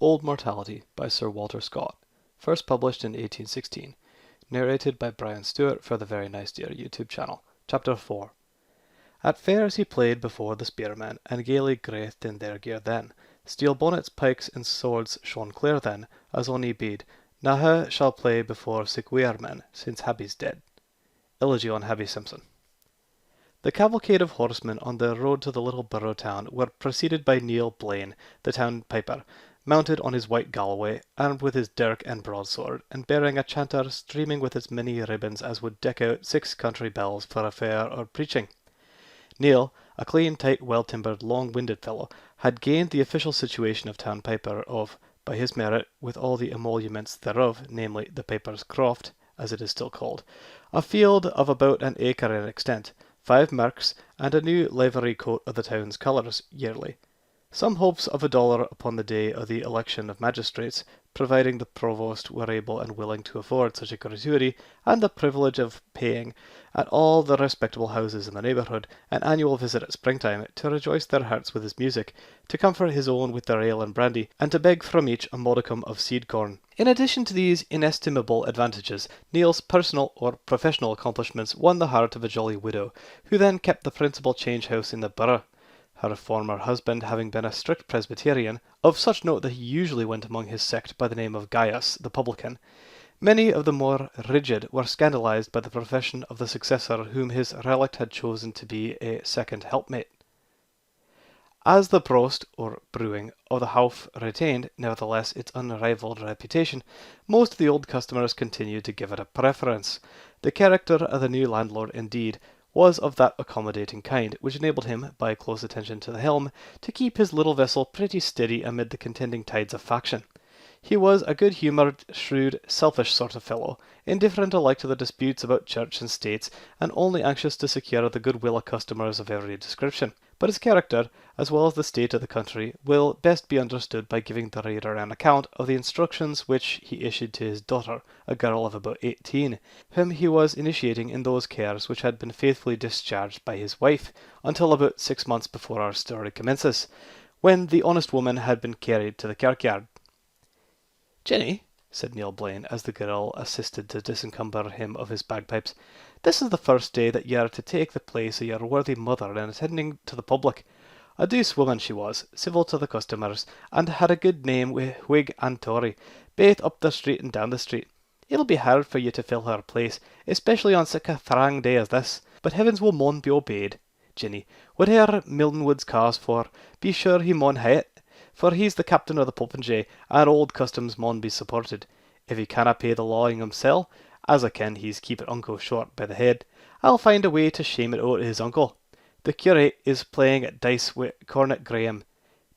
Old Mortality by Sir Walter Scott, first published in 1816, narrated by Brian Stewart for the Very Nice Dear YouTube channel. Chapter 4. At fairs he played before the spearmen, and gaily graithed in their gear then. Steel bonnets, pikes, and swords shone clear then, as on he bade, Naha shall play before sic weirmen, since Habby's dead. Elegy on Habby Simpson. The cavalcade of horsemen on the road to the little borough town were preceded by Neil Blaine, the town piper, mounted on his white Galloway, armed with his dirk and broadsword, and bearing a chanter streaming with as many ribbons as would deck out 6 country bells for a fair or preaching. Neil, a clean, tight, well-timbered, long-winded fellow, had gained the official situation of town piper of, by his merit, with all the emoluments thereof, namely the piper's croft, as it is still called, a field of about an acre in extent, 5 merks, and a new livery coat of the town's colours yearly. Some hopes of $1 upon the day of the election of magistrates, providing the provost were able and willing to afford such a gratuity, and the privilege of paying, at all the respectable houses in the neighbourhood, an annual visit at springtime, to rejoice their hearts with his music, to comfort his own with their ale and brandy, and to beg from each a modicum of seed corn. In addition to these inestimable advantages, Neil's personal or professional accomplishments won the heart of a jolly widow, who then kept the principal change house in the borough. Her former husband having been a strict Presbyterian, of such note that he usually went among his sect by the name of Gaius the Publican, many of the more rigid were scandalized by the profession of the successor whom his relict had chosen to be a second helpmate. As the prost, or brewing, of the Howff retained, nevertheless, its unrivalled reputation, most of the old customers continued to give it a preference. The character of the new landlord, indeed, was of that accommodating kind which enabled him, by close attention to the helm, to keep his little vessel pretty steady amid the contending tides of faction. He was a good-humoured, shrewd, selfish sort of fellow, indifferent alike to the disputes about church and states, and only anxious to secure the goodwill of customers of every description. But his character, as well as the state of the country, will best be understood by giving the reader an account of the instructions which he issued to his daughter, a girl of about 18, whom he was initiating in those cares which had been faithfully discharged by his wife, until about 6 months before our story commences, when the honest woman had been carried to the kirkyard. "Jenny," said Neil Blaine, as the girl assisted to disencumber him of his bagpipes, "this is the first day that ye are to take the place of your worthy mother in attending to the public. A douce woman she was, civil to the customers, and had a good name wi' Whig and Tory, baith up the street and down the street. It'll be hard for you to fill her place, especially on sic a thrang day as this, but heavens will maun be obeyed. Jinny, whate'er Miltonwood's cause for, be sure he maun hae it, for he's the captain of the popinjay, and old customs maun be supported. If he canna pay the lawing himsel, as I ken he's keepit unco short by the head, I'll find a way to shame it out of his uncle. The curate is playing at dice wi' Cornet Graham.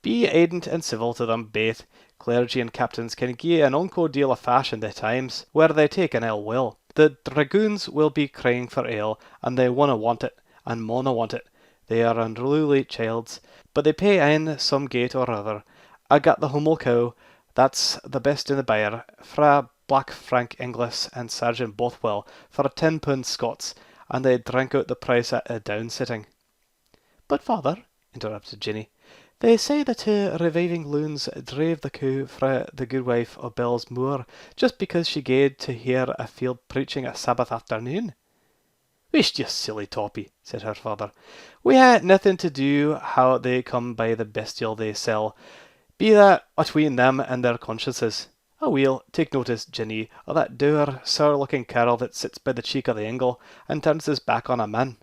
Be aidant and civil to them baith. Clergy and captains can gie an unco deal of fash in the times, where they take an ill will. The dragoons will be crying for ale, and they winna want it, and mauna want it. They are unruly childs, but they pay in some gate or other. I got the Hummel cow, that's the best in the byre, fra Black Frank Inglis and Sergeant Bothwell for £10 Scots, and they drank out the price at a down-sitting." "But, father," interrupted Jinny, "they say the 2 reviving loons drave the cow fra the goodwife of Bell's Moor, just because she gaed to hear a field preaching a Sabbath afternoon." "Whisht, you silly toppy," said her father. "We hae nothing to do how they come by the bestial they sell. Be that atween them and their consciences. Aweel, take notice, Jinny, of that dour, sour-looking carle that sits by the cheek of the ingle, and turns his back on a man.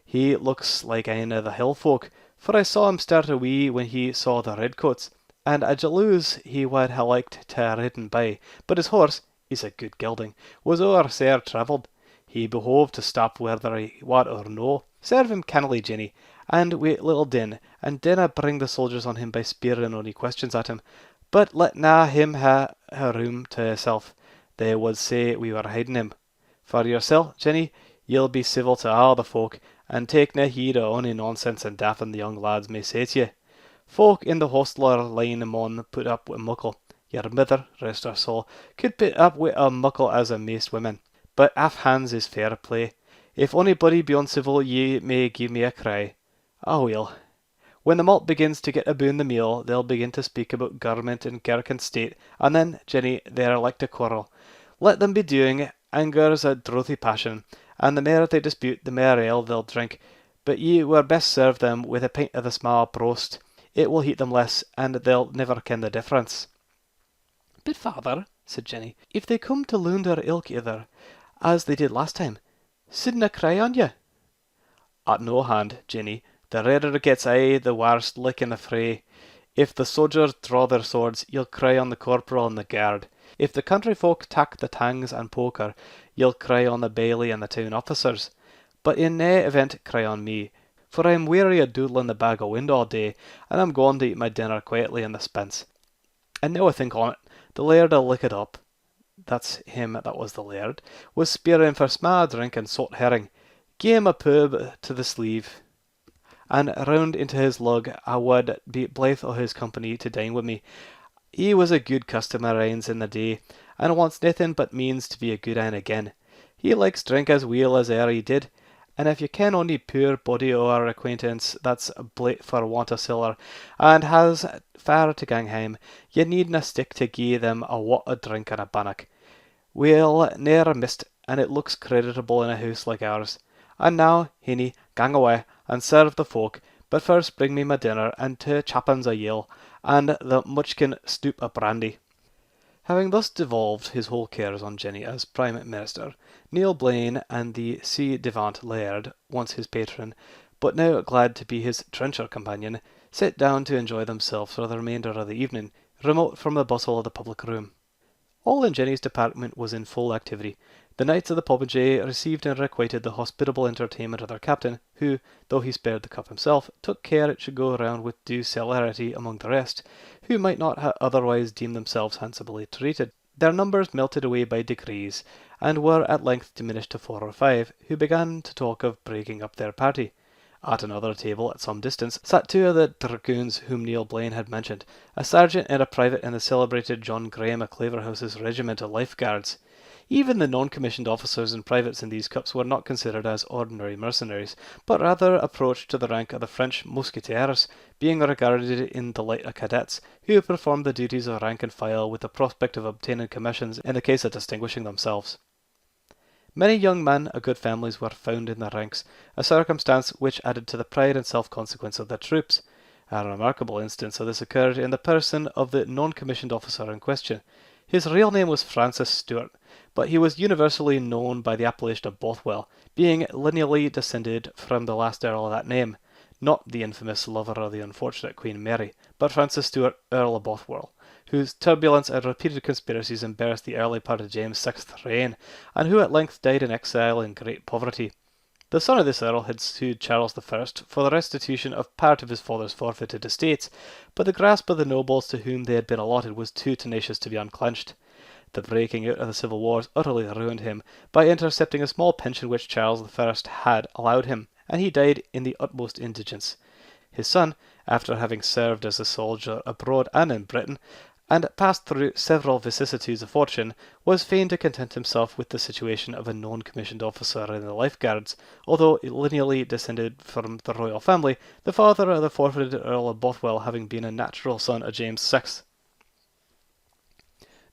He looks like ane of the hill folk, for I saw him start a wee when he saw the redcoats, and I jalouse he wad ha' liked to ha' ridden by, but his horse, he's a good gelding, was ower sair travelled. He behoved to stop whether he wad or no. Serve him cannily, Jinny, and wi' little din, and dinna bring the soldiers on him by speerin' ony questions at him, but let na him ha' room to himself. They would say we were hiding him. For yoursel, Jinny, ye'll be civil to all the folk, and take nae heed o' ony nonsense and daffin the young lads may say to ye. Folk in the hostler line maun put up wi' muckle. Your mither, rest her soul, could put up wi' a muckle as a maist women. But half hands is fair play. If onybody be uncivil, ye may give me a cry. Aweel, When the malt begins to get aboon the meal, they'll begin to speak about government and kirk and state, and then, Jenny, they're like to quarrel. Let them be doing, anger's a droughty passion, and the mair they dispute, the mair ale they'll drink. But ye were best serve them with a pint of the sma prost. It will heat them less, and they'll never ken the difference. But father, said Jenny, if they come to launder ilk ither, as they did last time, sidna cry on ye? At no hand, Jenny. The rarer it gets aye, the worst like in the fray. If the soldiers draw their swords, you'll cry on the corporal and the guard. If the country folk tak the tangs and poker, you'll cry on the bailey and the town officers. But in nae event cry on me, for I'm weary of doodling the bag o' wind all day, and I'm going to eat my dinner quietly in the spence. And now I think on it, the laird'll lick it up. That's him that was the laird, was spearing for sma drink and salt herring. Gie him a pub to the sleeve, and round into his lug I would be blithe o' his company to dine with me. He was a good customer ains in the day, and wants naething but means to be a good ane again. He likes drink as weel as e'er he did, and if you ken ony poor body o' our acquaintance that's blate for want o' siller, and has far to gang hame, ye needna stick to gie them a wat o' drink and a bannock. We'll ne'er mist, and it looks creditable in a house like ours. And now, hinny, gang away, and serve the folk, but first bring me my dinner, and 2 chappins o' ale, and the muchkin stoup o' brandy. Having thus devolved his whole cares on Jenny as Prime Minister, Neil Blaine and the ci devant laird, once his patron, but now glad to be his trencher companion, sat down to enjoy themselves for the remainder of the evening, remote from the bustle of the public room. All in Jenny's department was in full activity. The knights of the popinjay received and requited the hospitable entertainment of their captain, who, though he spared the cup himself, took care it should go round with due celerity among the rest, who might not have otherwise deemed themselves handsomely treated. Their numbers melted away by degrees, and were at length diminished to 4 or 5, who began to talk of breaking up their party. At another table, at some distance, sat 2 of the dragoons whom Neil Blaine had mentioned, a sergeant and a private in the celebrated John Graham of Claverhouse's regiment of Life Guards. Even the non-commissioned officers and privates in these cups were not considered as ordinary mercenaries, but rather approached to the rank of the French mousquetaires, being regarded in the light of cadets, who performed the duties of rank and file with the prospect of obtaining commissions in the case of distinguishing themselves. Many young men of good families were found in the ranks, a circumstance which added to the pride and self-consequence of the troops. A remarkable instance of this occurred in the person of the non-commissioned officer in question. His real name was Francis Stuart, but he was universally known by the appellation of Bothwell, being lineally descended from the last earl of that name, not the infamous lover of the unfortunate Queen Mary, but Francis Stuart, Earl of Bothwell, whose turbulence and repeated conspiracies embarrassed the early part of James' sixth reign, and who at length died in exile in great poverty. The son of this earl had sued Charles I for the restitution of part of his father's forfeited estates, but the grasp of the nobles to whom they had been allotted was too tenacious to be unclenched. The breaking out of the civil wars utterly ruined him by intercepting a small pension which Charles I had allowed him, and he died in the utmost indigence. His son, after having served as a soldier abroad and in Britain, and passed through several vicissitudes of fortune, was fain to content himself with the situation of a non-commissioned officer in the Life Guards, although lineally descended from the royal family, the father of the forfeited Earl of Bothwell having been a natural son of James VI.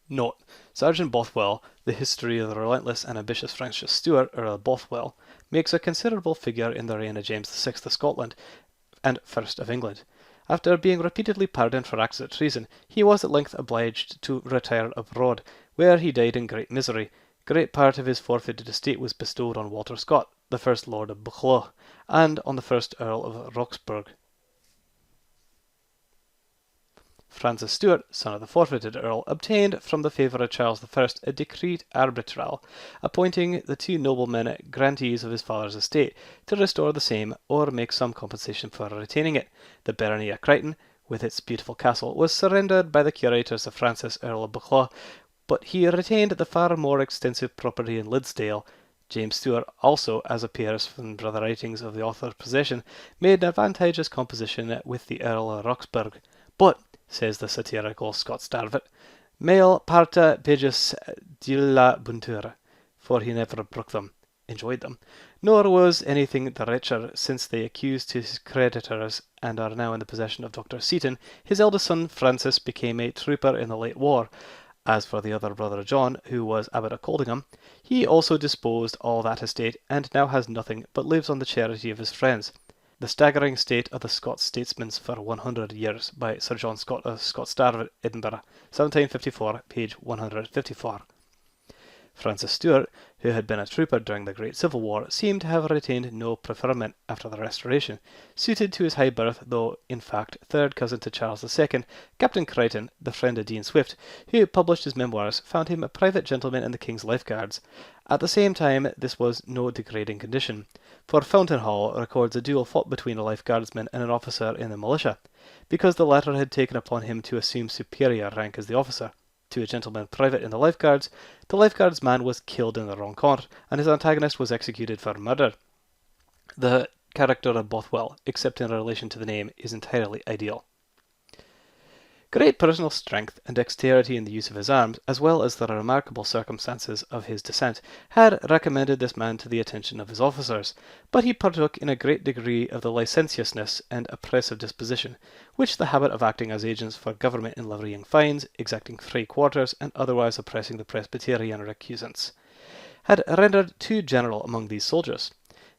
Note: Sergeant Bothwell, the history of the relentless and ambitious Francis Stuart, Earl of Bothwell, makes a considerable figure in the reign of James VI of Scotland and First of England. After being repeatedly pardoned for acts of treason, he was at length obliged to retire abroad, where he died in great misery. Great part of his forfeited estate was bestowed on Walter Scott, the first Lord of Buccleuch, and on the first Earl of Roxburgh. Francis Stuart, son of the forfeited Earl, obtained from the favour of Charles I a decreet arbitral, appointing the 2 noblemen grantees of his father's estate, to restore the same, or make some compensation for retaining it. The barony of Crichton, with its beautiful castle, was surrendered by the curators of Francis, Earl of Buccleuch, but he retained the far more extensive property in Lyndsay. James Stuart also, as appears from the writings of the author's possession, made an advantageous composition with the Earl of Roxburgh. But, says the satirical Scott Starvett, male parta pages dilla buntura, for he never brook them, enjoyed them, nor was anything the richer, since they accused his creditors and are now in the possession of Dr. Seaton. His eldest son Francis became a trooper in the late war. As for the other brother John, who was Abbot of Coldingham, he also disposed all that estate, and now has nothing, but lives on the charity of his friends. The Staggering State of the Scots Statesmen for 100 Years, by Sir John Scott of Scottstar, Edinburgh, 1754, page 154. Francis Stuart, who had been a trooper during the Great Civil War, seemed to have retained no preferment after the Restoration. Suited to his high birth, though in fact third cousin to Charles II, Captain Crichton, the friend of Dean Swift, who published his memoirs, found him a private gentleman in the King's Life Guards. At the same time, this was no degrading condition, for Fountain Hall records a duel fought between a Life Guardsman and an officer in the militia, because the latter had taken upon him to assume superior rank as the officer. To a gentleman private in the Life Guards, the Life Guards man was killed in the wrong court, and his antagonist was executed for murder. The character of Bothwell, except in relation to the name, is entirely ideal. Great personal strength and dexterity in the use of his arms, as well as the remarkable circumstances of his descent, had recommended this man to the attention of his officers, but he partook in a great degree of the licentiousness and oppressive disposition, which the habit of acting as agents for government in levying fines, exacting free quarters, and otherwise oppressing the Presbyterian recusants, had rendered too general among these soldiers.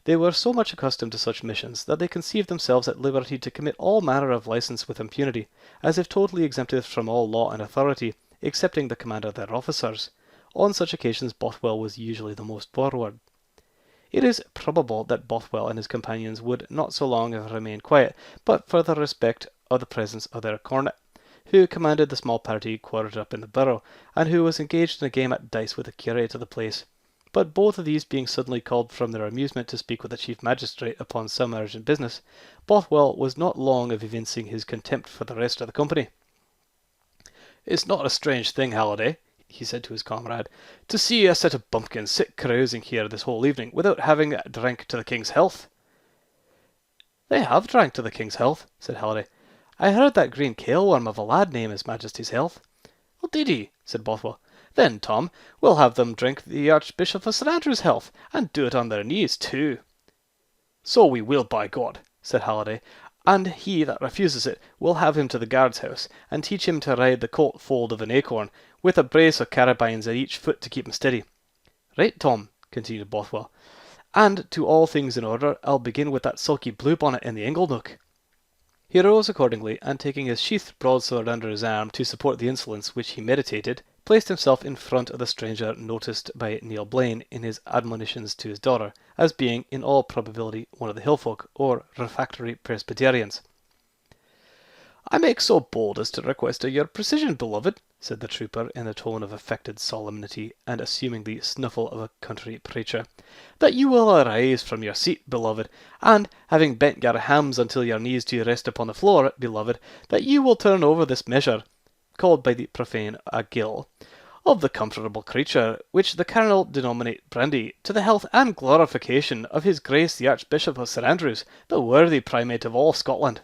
They were so much accustomed to such missions that they conceived themselves at liberty to commit all manner of licence with impunity, as if totally exempted from all law and authority, excepting the command of their officers. On such occasions Bothwell was usually the most forward. It is probable that Bothwell and his companions would not so long have remained quiet, but for the respect of the presence of their cornet, who commanded the small party quartered up in the Borough, and who was engaged in a game at dice with the curate of the place. But both of these being suddenly called from their amusement to speak with the chief magistrate upon some urgent business, Bothwell was not long of evincing his contempt for the rest of the company. "It's not a strange thing, Halliday," he said to his comrade, "to see a set of bumpkins sit carousing here this whole evening without having drank to the King's health." "They have drank to the King's health," said Halliday. "I heard that green kaleworm of a lad name his Majesty's health." "Oh, did he?" said Bothwell. "Then, Tom, we'll have them drink the Archbishop of St. Andrew's health, and do it on their knees too." "So we will, by God," said Halliday, "and he that refuses it, we'll have him to the guard's house, and teach him to ride the colt fold of an acorn, with a brace of carabines at each foot to keep him steady." "Right, Tom," continued Bothwell, "and to all things in order, I'll begin with that sulky bluebonnet in the ingle-nook." He rose accordingly, and taking his sheathed broadsword under his arm to support the insolence which he meditated, placed himself in front of the stranger noticed by Neil Blaine in his admonitions to his daughter, as being in all probability one of the hillfolk, or refractory Presbyterians. "I make so bold as to request your precision, beloved," said the trooper in a tone of affected solemnity, and assuming the snuffle of a country preacher, "that you will arise from your seat, beloved, and, having bent your hams until your knees do rest upon the floor, beloved, that you will turn over this measure, called by the profane a gill, of the comfortable creature, which the colonel denominate brandy, to the health and glorification of his Grace the Archbishop of St. Andrews, the worthy primate of all Scotland."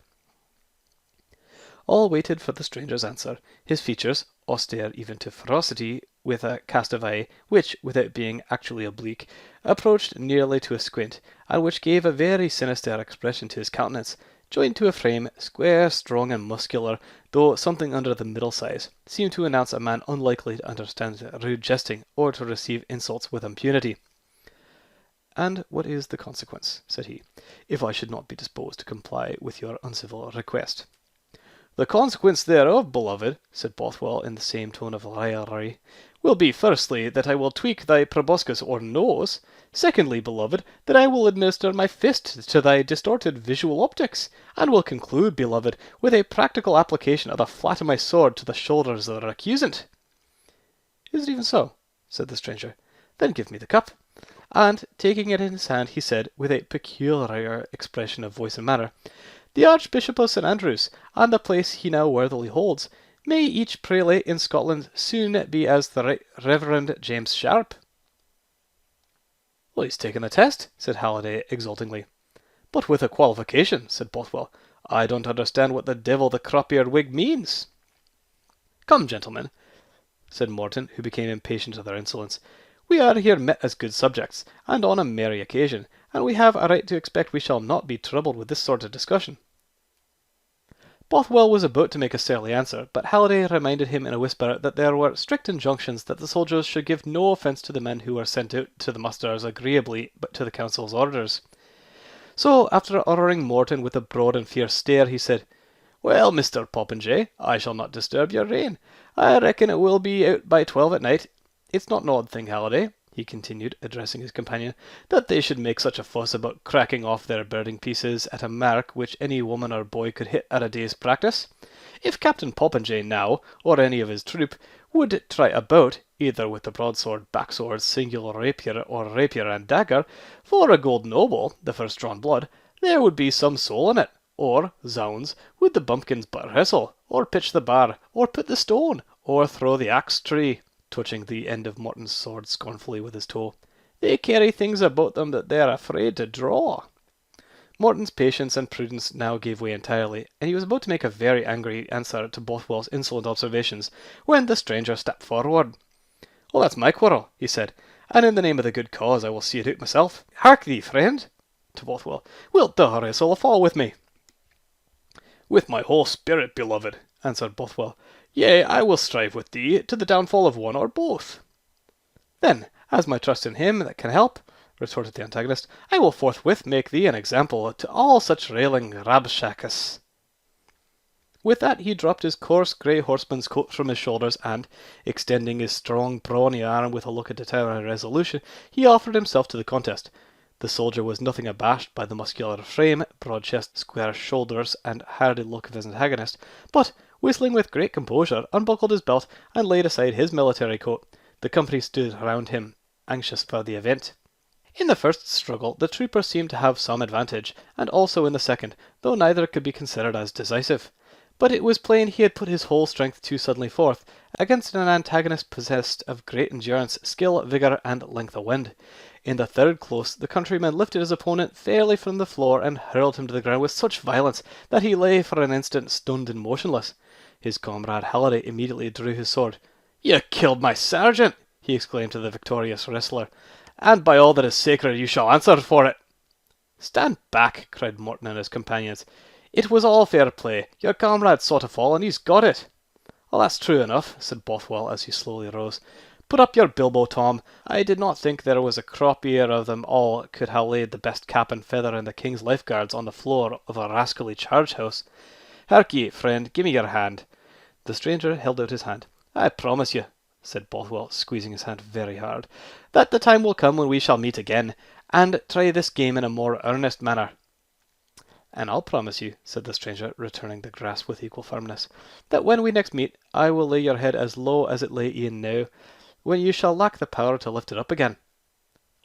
All waited for the stranger's answer. His features, austere even to ferocity, with a cast of eye which, without being actually oblique, approached nearly to a squint, and which gave a very sinister expression to his countenance, joined to a frame, square, strong, and muscular, though something under the middle size, seemed to announce a man unlikely to understand rude jesting, or to receive insults with impunity. "And what is the consequence," said he, "if I should not be disposed to comply with your uncivil request?" "The consequence thereof, beloved," said Bothwell in the same tone of raillery, "will be, firstly, that I will tweak thy proboscis or nose; secondly, beloved, that I will administer my fist to thy distorted visual optics; and will conclude, beloved, with a practical application of the flat of my sword to the shoulders of the recusant." "Is it even so?" said the stranger. "Then give me the cup." And, taking it in his hand, he said, with a peculiar expression of voice and manner, "The Archbishop of St. Andrews, and the place he now worthily holds, may each prelate in Scotland soon be as the Right Reverend James Sharp." "Well, he's taken the test," said Halliday exultingly. "But with a qualification," said Bothwell. "I don't understand what the devil the crop-eared wig means." "Come, gentlemen," said Morton, who became impatient of their insolence, "we are here met as good subjects, and on a merry occasion, and we have a right to expect we shall not be troubled with this sort of discussion." Bothwell was about to make a surly answer, but Halliday reminded him in a whisper that there were strict injunctions that the soldiers should give no offence to the men who were sent out to the musters agreeably but to the council's orders. So, after ordering Morton with a broad and fierce stare, he said, "Well, Mr. Popinjay, I shall not disturb your reign. I reckon it will be out by 12 at night. It's not an odd thing, Halliday," he continued, addressing his companion, "that they should make such a fuss about cracking off their birding pieces at a mark which any woman or boy could hit at a day's practice. If Captain Popinjay now, or any of his troop, would try a bout, either with the broadsword, backsword, singular rapier, or rapier and dagger, for a gold noble, the first drawn blood, there would be some soul in it. Or, zounds, would the bumpkins but wrestle, or pitch the bar, or put the stone, or throw the axe tree," touching the end of Morton's sword scornfully with his toe. "They carry things about them that they're afraid to draw." Morton's patience and prudence now gave way entirely, and he was about to make a very angry answer to Bothwell's insolent observations, when the stranger stepped forward. "Oh, that's my quarrel," he said, "and in the name of the good cause I will see it out myself. Hark thee, friend," to Bothwell, "wilt thou wrestle a fall with me?" "With my whole spirit, beloved," answered Bothwell. "Yea, I will strive with thee to the downfall of one or both." "Then, as my trust in him that can help," retorted the antagonist, "I will forthwith make thee an example to all such railing rabshakes." With that he dropped his coarse grey horseman's coat from his shoulders, and, extending his strong brawny arm with a look of determined resolution, he offered himself to the contest. The soldier was nothing abashed by the muscular frame, broad chest, square shoulders, and hardy look of his antagonist, but, whistling with great composure, unbuckled his belt, and laid aside his military coat. The company stood round him, anxious for the event. In the first struggle, the trooper seemed to have some advantage, and also in the second, though neither could be considered as decisive. But it was plain he had put his whole strength too suddenly forth, against an antagonist possessed of great endurance, skill, vigour, and length of wind. In the third close, the countryman lifted his opponent fairly from the floor and hurled him to the ground with such violence that he lay for an instant stunned and motionless. His comrade Halliday immediately drew his sword. "You killed my sergeant!" he exclaimed to the victorious wrestler, "and by all that is sacred you shall answer for it." "Stand back," cried Morton and his companions. "It was all fair play. Your comrade sought a fall, and he's got it." "Well, that's true enough," said Bothwell as he slowly rose. "Put up your bilbo, Tom. I did not think there was a croppier of them all could have laid the best cap and feather in the King's Lifeguards on the floor of a rascally charge house. Hark ye, friend, give me your hand." The stranger held out his hand. "I promise you," said Bothwell, squeezing his hand very hard, "that the time will come when we shall meet again, and try this game in a more earnest manner." "And I'll promise you," said the stranger, returning the grasp with equal firmness, "that when we next meet, I will lay your head as low as it lay e'en now, when you shall lack the power to lift it up again."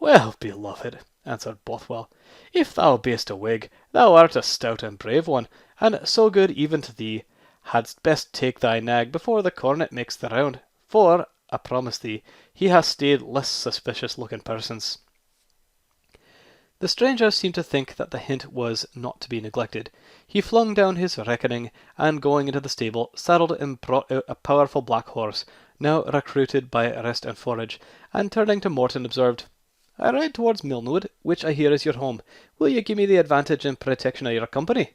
"Well, beloved," answered Bothwell, "if thou be'st a Whig, thou art a stout and brave one, and so good even to thee. Hadst best take thy nag before the cornet makes the round, for, I promise thee, he has stayed less suspicious-looking persons." The stranger seemed to think that the hint was not to be neglected. He flung down his reckoning, and going into the stable, saddled and brought out a powerful black horse, now recruited by rest and forage, and turning to Morton observed, "I ride towards Milnwood, which I hear is your home. Will you give me the advantage and protection of your company?"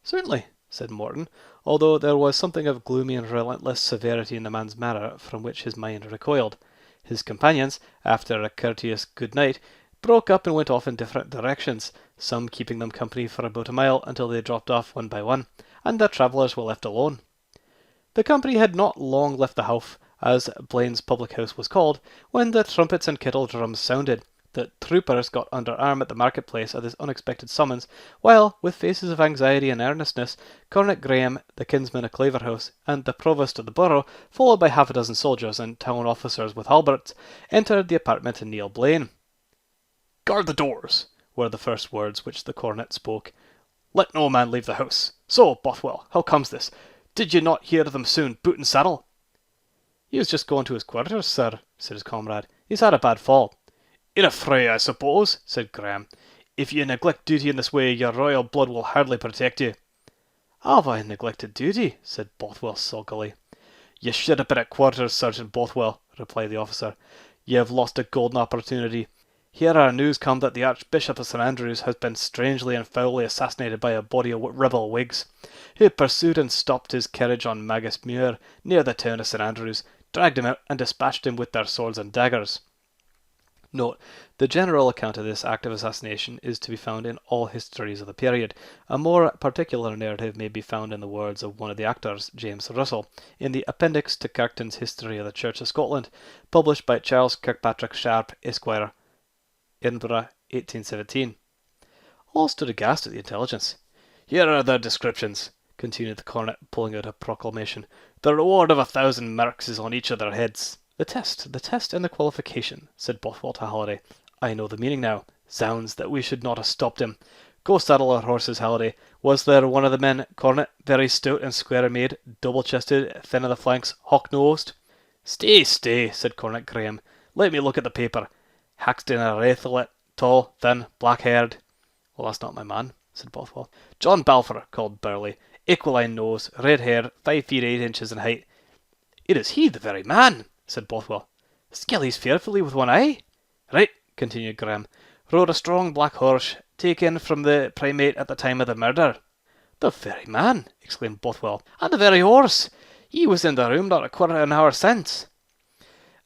"Certainly," said Morton, although there was something of gloomy and relentless severity in the man's manner from which his mind recoiled. His companions, after a courteous good night, broke up and went off in different directions, some keeping them company for about a mile until they dropped off one by one, and the travellers were left alone. The company had not long left the Howff, as Blaine's public house was called, when the trumpets and kettle drums sounded. The troopers got under arm at the marketplace at this unexpected summons, while, with faces of anxiety and earnestness, Cornet Graham, the kinsman of Claverhouse, and the provost of the borough, followed by half a dozen soldiers and town officers with halberts, entered the apartment of Neil Blaine. "Guard the doors," were the first words which the cornet spoke. "Let no man leave the house. So, Bothwell, how comes this? Did ye not hear them soon boot and saddle?" "He was just going to his quarters, sir," said his comrade. "He's had a bad fall." "In a fray, I suppose," said Graham. "If ye neglect duty in this way, your royal blood will hardly protect you." "Have I neglected duty?" said Bothwell sulkily. "Ye should have been at quarters, Sergeant Bothwell," replied the officer. "Ye have lost a golden opportunity. Here our news come that the Archbishop of St Andrews has been strangely and foully assassinated by a body of rebel Whigs, who pursued and stopped his carriage on Magus Muir, near the town of St Andrews, dragged him out and dispatched him with their swords and daggers. Note, the general account of this act of assassination is to be found in all histories of the period. A more particular narrative may be found in the words of one of the actors, James Russell, in the Appendix to Kirkton's History of the Church of Scotland, published by Charles Kirkpatrick Sharp, Esquire, Edinburgh, 1817. All stood aghast at the intelligence. Here are their descriptions, continued the cornet, pulling out a proclamation. The reward of 1,000 marks is on each of their heads. The test and the qualification, said Bothwell to Halliday. I know the meaning now. Zounds, that we should not have stopped him. Go saddle our horses, Halliday. Was there one of the men, cornet, very stout and square-made, double-chested, thin on the flanks, hawk-nosed? Stay, said Cornet Graham. Let me look at the paper. Haxton a Raithlet, tall, thin, black-haired. Well, that's not my man, said Bothwell. John Balfour, called Burley. Aquiline nose, red hair, 5 feet 8 inches in height. It is he, the very man, said Bothwell. Skilly's fearfully with one eye. Right, continued Graham. Rode a strong black horse, taken from the primate at the time of the murder. The very man, exclaimed Bothwell, and the very horse. He was in the room not a quarter of an hour since.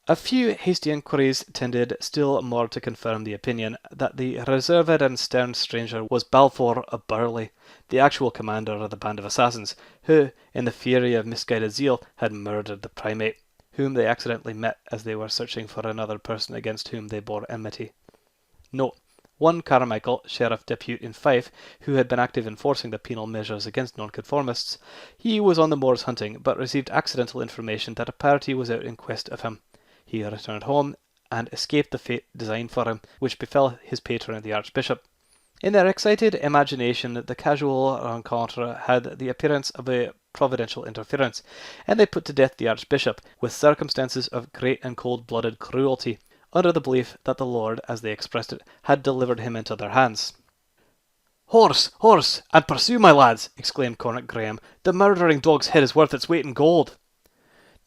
A few hasty inquiries tended still more to confirm the opinion that the reserved and stern stranger was Balfour of Burley, the actual commander of the band of assassins, who, in the fury of misguided zeal, had murdered the primate, whom they accidentally met as they were searching for another person against whom they bore enmity. Note: one Carmichael, Sheriff Depute in Fife, who had been active in enforcing the penal measures against nonconformists. He was on the moors hunting, but received accidental information that a party was out in quest of him. He returned home and escaped the fate designed for him, which befell his patron the Archbishop. In their excited imagination, the casual rencontre had the appearance of a providential interference, and they put to death the Archbishop, with circumstances of great and cold-blooded cruelty, under the belief that the Lord, as they expressed it, had delivered him into their hands. Horse, and pursue, my lads, exclaimed Cornet Graham. The murdering dog's head is worth its weight in gold.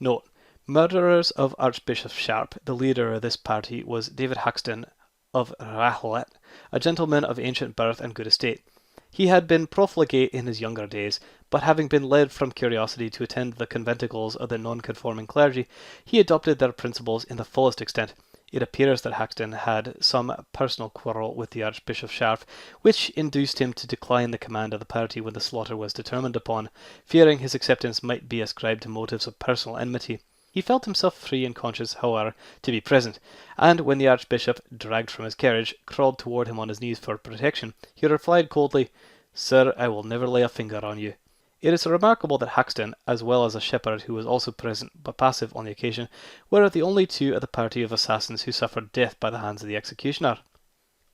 Note: murderers of Archbishop Sharp. The leader of this party was David Haxton of Rathlet, a gentleman of ancient birth and good estate. He had been profligate in his younger days, but having been led from curiosity to attend the conventicles of the non-conforming clergy, he adopted their principles in the fullest extent. It appears that Haxton had some personal quarrel with the Archbishop Sharp, which induced him to decline the command of the party when the slaughter was determined upon, fearing his acceptance might be ascribed to motives of personal enmity. He felt himself free and conscious, however, to be present, and when the Archbishop, dragged from his carriage, crawled toward him on his knees for protection, he replied coldly, Sir, I will never lay a finger on you. It is remarkable that Haxton, as well as a shepherd who was also present but passive on the occasion, were the only two of the party of assassins who suffered death by the hands of the executioner.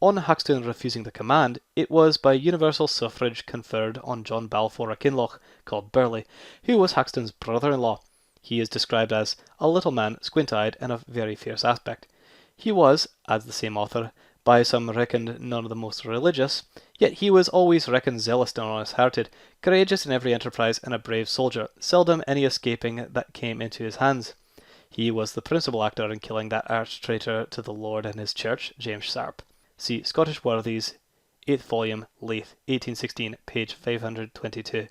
On Haxton refusing the command, it was by universal suffrage conferred on John Balfour of Kinloch, called Burley, who was Haxton's brother-in-law. He is described as a little man, squint-eyed, and of very fierce aspect. He was, adds the same author, by some reckoned none of the most religious, yet he was always reckoned zealous and honest-hearted, courageous in every enterprise, and a brave soldier, seldom any escaping that came into his hands. He was the principal actor in killing that arch-traitor to the Lord and his church, James Sharp. See Scottish Worthies, 8th volume, Leith, 1816, page 522.